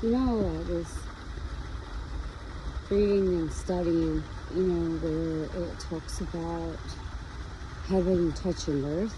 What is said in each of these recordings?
I was reading and studying, where it talks about heaven touching earth.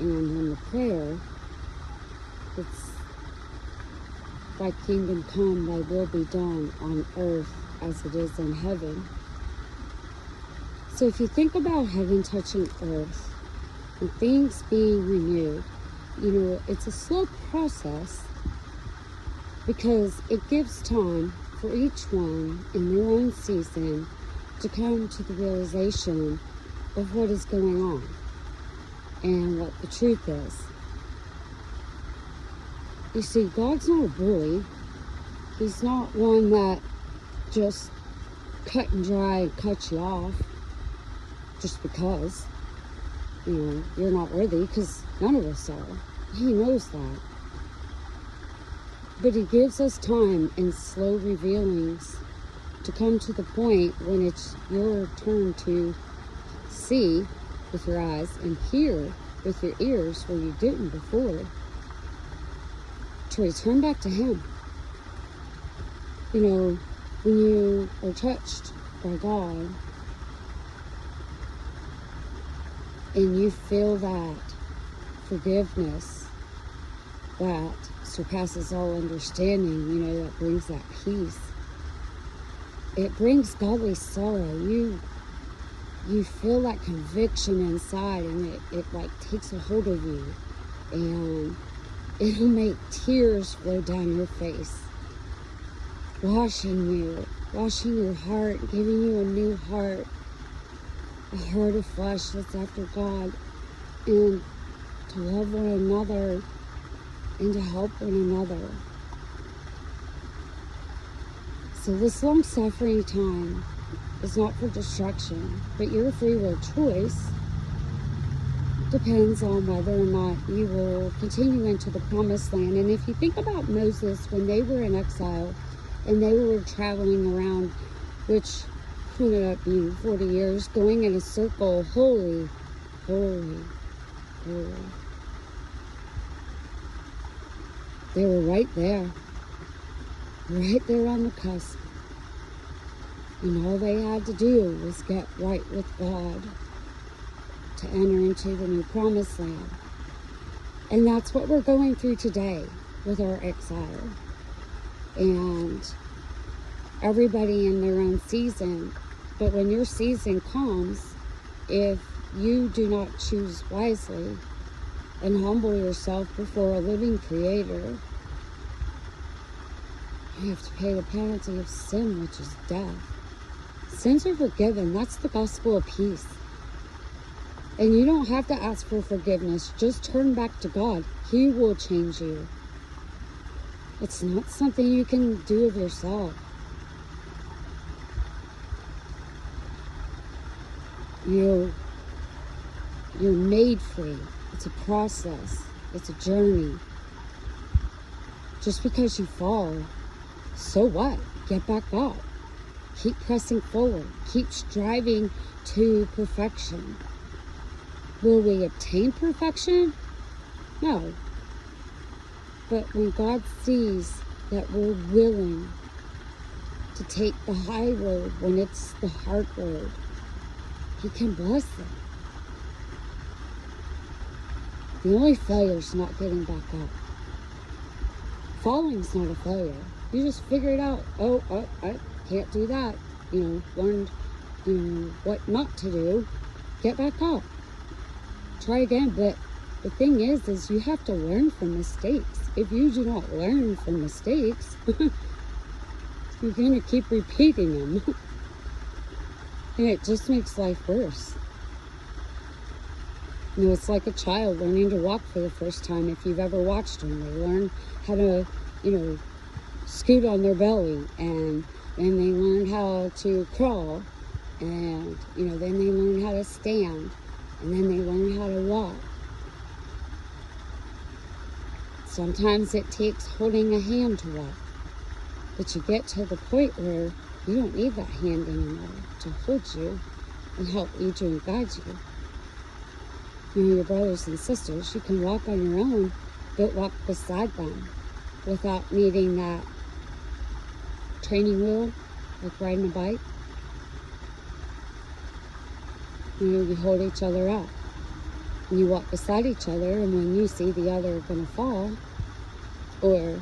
And in the prayer, it's thy kingdom come, thy will be done on earth as it is in heaven. So if you think about heaven touching earth and things being renewed, it's a slow process because it gives time for each one in their own season to come to the realization of what is going on and what the truth is. You see, God's not a bully. He's not one that just cut and dry cuts you off just because, you're not worthy, because none of us are. He knows that. But he gives us time in slow revealings to come to the point when it's your turn to see with your eyes and hear with your ears where you didn't before, to return back to him. When you are touched by God and you feel that forgiveness that surpasses all understanding, that brings that peace. It brings godly sorrow. You feel that conviction inside, and it like takes a hold of you, and it'll make tears flow down your face, washing your heart, giving you a new heart, a heart of flesh that's after God, and to love one another and to help one another. So this long-suffering time is not for destruction, but your free will choice depends on whether or not you will continue into the promised land. And if you think about Moses, when they were in exile and they were traveling around, which ended up being 40 years, going in a circle, holy, holy, holy. They were right there on the cusp. And all they had to do was get right with God to enter into the new promised land. And that's what we're going through today with our exile. And everybody in their own season. But when your season comes, if you do not choose wisely and humble yourself before a living creator, you have to pay the penalty of sin, which is death. Sins are forgiven. That's the gospel of peace. And you don't have to ask for forgiveness. Just turn back to God. He will change you. It's not something you can do of yourself. You're made free. It's a process. It's a journey. Just because you fall, so what? Get back up. Keep pressing forward. Keep striving to perfection. Will we obtain perfection? No. But when God sees that we're willing to take the high road when it's the hard road, he can bless it. The only failure is not getting back up. Falling's not a failure. You just figure it out. I can't do that. Learned, what not to do. Get back up. Try again. But the thing is you have to learn from mistakes. If you do not learn from mistakes, you're going to keep repeating them. And it just makes life worse. It's like a child learning to walk for the first time. If you've ever watched them, they learn how to, scoot on their belly, and then they learn how to crawl, and, then they learn how to stand, and then they learn how to walk. Sometimes it takes holding a hand to walk, but you get to the point where you don't need that hand anymore to hold you and help lead you and guide you. Your brothers and sisters, you can walk on your own, but walk beside them without needing that training wheel, like riding a bike. You hold each other up. And you walk beside each other, and when you see the other gonna fall, or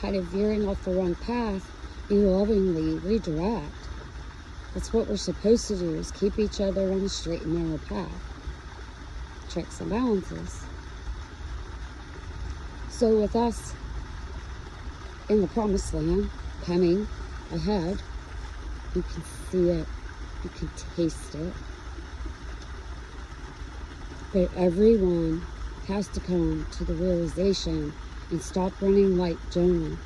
kind of veering off the wrong path, you lovingly redirect. That's what we're supposed to do, is keep each other on the straight and narrow path. Checks and balances. So with us in the promised land coming ahead, you can see it, you can taste it. But everyone has to come to the realization and stop running like Jonah.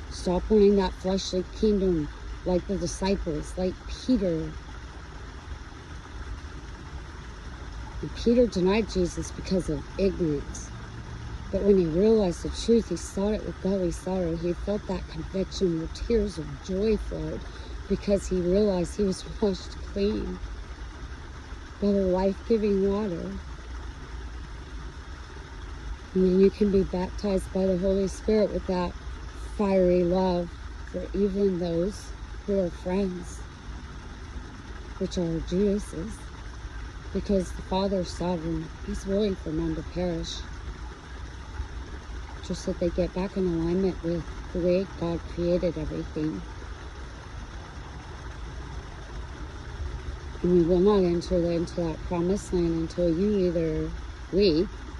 Stop running that fleshly kingdom like the disciples, like Peter. And Peter denied Jesus because of ignorance. But when he realized the truth, he sought it with godly sorrow. He felt that conviction where tears of joy flowed because he realized he was washed clean by the life-giving water. And then you can be baptized by the Holy Spirit with that fiery love for even those who are friends, which are Judases, because the Father is sovereign. He's willing for none to perish, just that they get back in alignment with the way God created everything. And we will not enter into that promised land until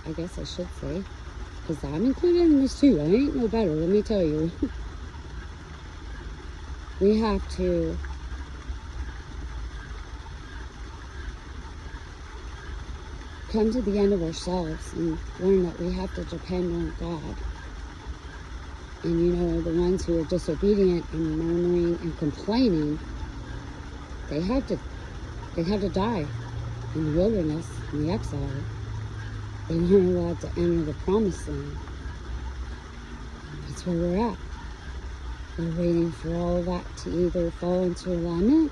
I guess I should say, because I'm included in this too. I ain't no better, let me tell you. We have to come to the end of ourselves and learn that we have to depend on God. And the ones who are disobedient and murmuring and complaining, they had to die in the wilderness, in the exile. They weren't allowed to enter the promised land. That's where we're at. We're waiting for all of that to either fall into alignment,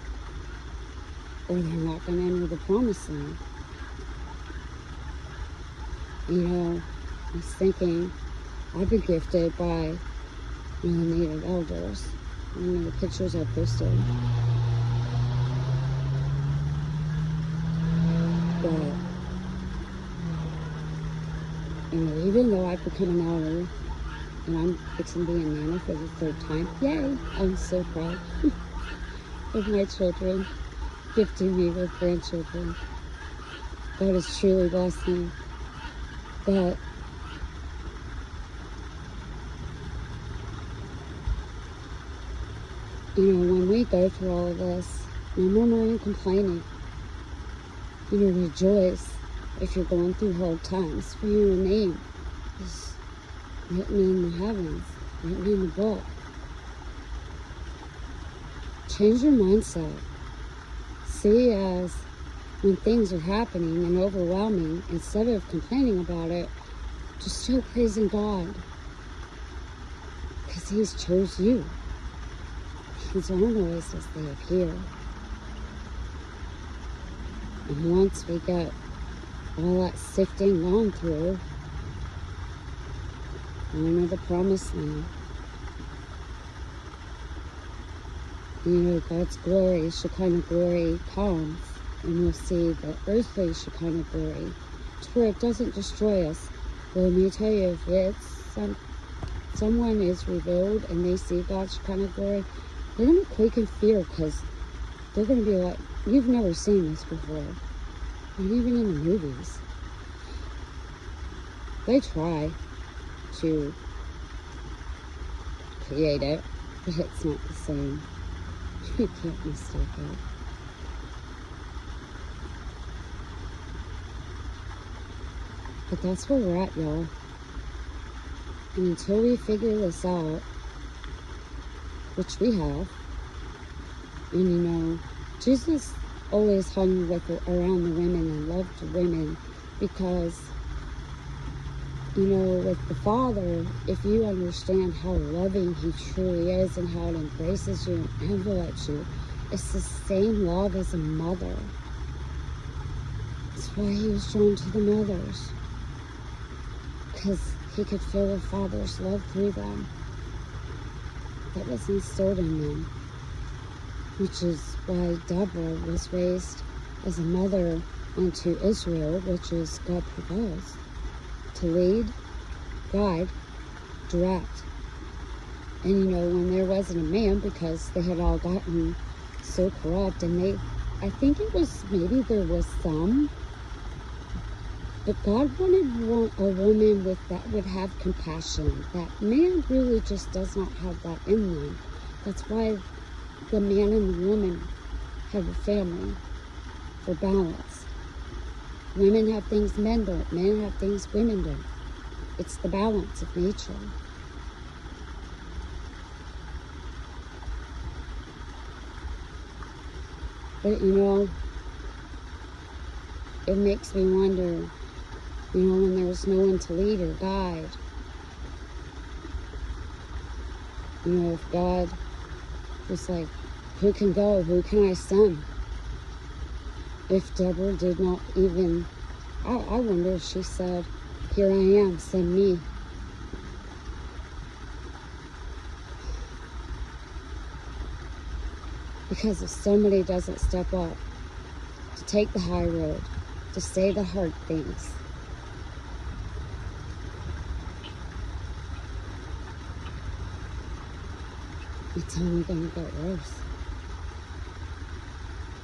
or they're not going to enter the promised land. I was thinking, I've been gifted by the Native elders. The pictures I posted. But even though I've become an elder, and I'm fixing to be a nana for the 3rd time, yay! I'm so proud of my children, gifting me with grandchildren. God is truly blessed me. But when we go through all of this, no murmuring and complaining. Rejoice if you're going through hard times, for your name is written in the heavens, written in the book. Change your mindset. See as when things are happening and overwhelming, instead of complaining about it, just start praising God. Because He's chose you. These are noise as they appear. And once we get all that sifting gone through, we enter the promised land. God's glory, Shekinah glory, comes, and we'll see the earthly Shekinah glory, to where it doesn't destroy us. Well, let me tell you, if someone is revealed and they see God's Shekinah glory, they're going to quake in fear, because they're going to be like, you've never seen this before. Not even in the movies. They try to create it, but it's not the same. You can't mistake it. But that's where we're at, y'all. And until we figure this out, which we have, and Jesus always hung around the women and loved the women, because with the Father, if you understand how loving He truly is and how it embraces you and envelopes you, it's the same love as a mother. That's why he was drawn to the mothers. Because he could feel the Father's love through them. That was instilled in them. Which is why Deborah was raised as a mother unto Israel, which is God provides. To lead, guide, direct. And when there wasn't a man, because they had all gotten so corrupt, and I think it was, maybe there was some, but God wanted a woman that would have compassion. That man really just does not have that in them. That's why the man and the woman have a family, for balance. Women have things men don't. Men have things women don't. It's the balance of nature. But it makes me wonder, when there's no one to lead or guide, if God was like, who can go? Who can I send? If Deborah did not even, I wonder if she said, here I am, send me. Because if somebody doesn't step up to take the high road, to say the hard things, it's only going to get worse.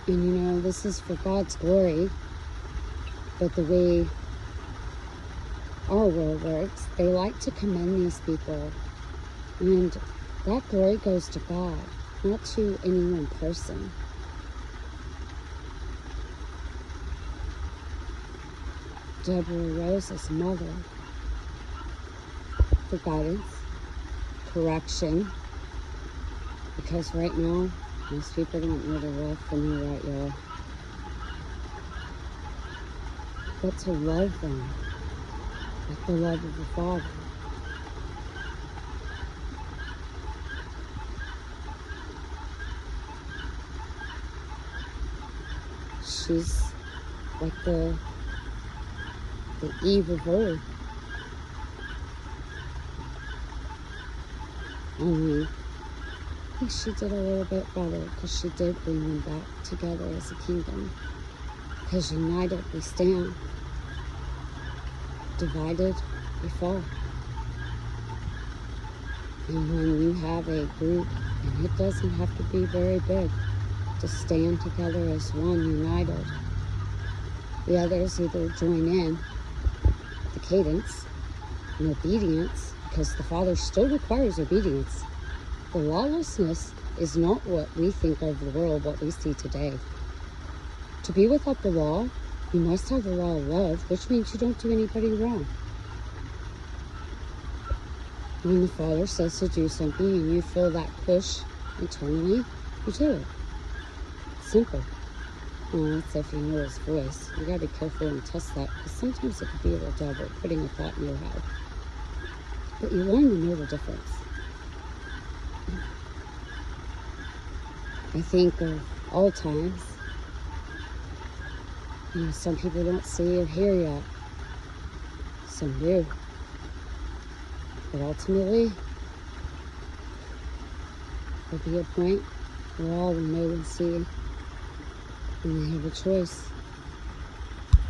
And this is for God's glory, but the way our world works, they like to commend these people, and that glory goes to God, not to any one person. Deborah rose as a mother for guidance, correction, because right now, most people don't know the left from the right, y'all. But to love them with the love of the Father. She's like the Eve of old. Only I think she did a little bit better, because she did bring them back together as a kingdom. Because united we stand, divided we fall. And when you have a group, and it doesn't have to be very big, to stand together as one, united, the others either join in the cadence and obedience, because the Father still requires obedience. The lawlessness is not what we think of the world, what we see today. To be without the law, you must have the law of love, which means you don't do anybody wrong. When the Father says to do something and you feel that push internally, you do it. Simple. Well, that's if you know His voice. You gotta be careful and test that, because sometimes it could be a little devil putting a thought in your head. But you learn to know the difference. I think of all times, some people don't see or hear yet. Some do. But ultimately, there'll be a point where all will know and see, and they have a choice.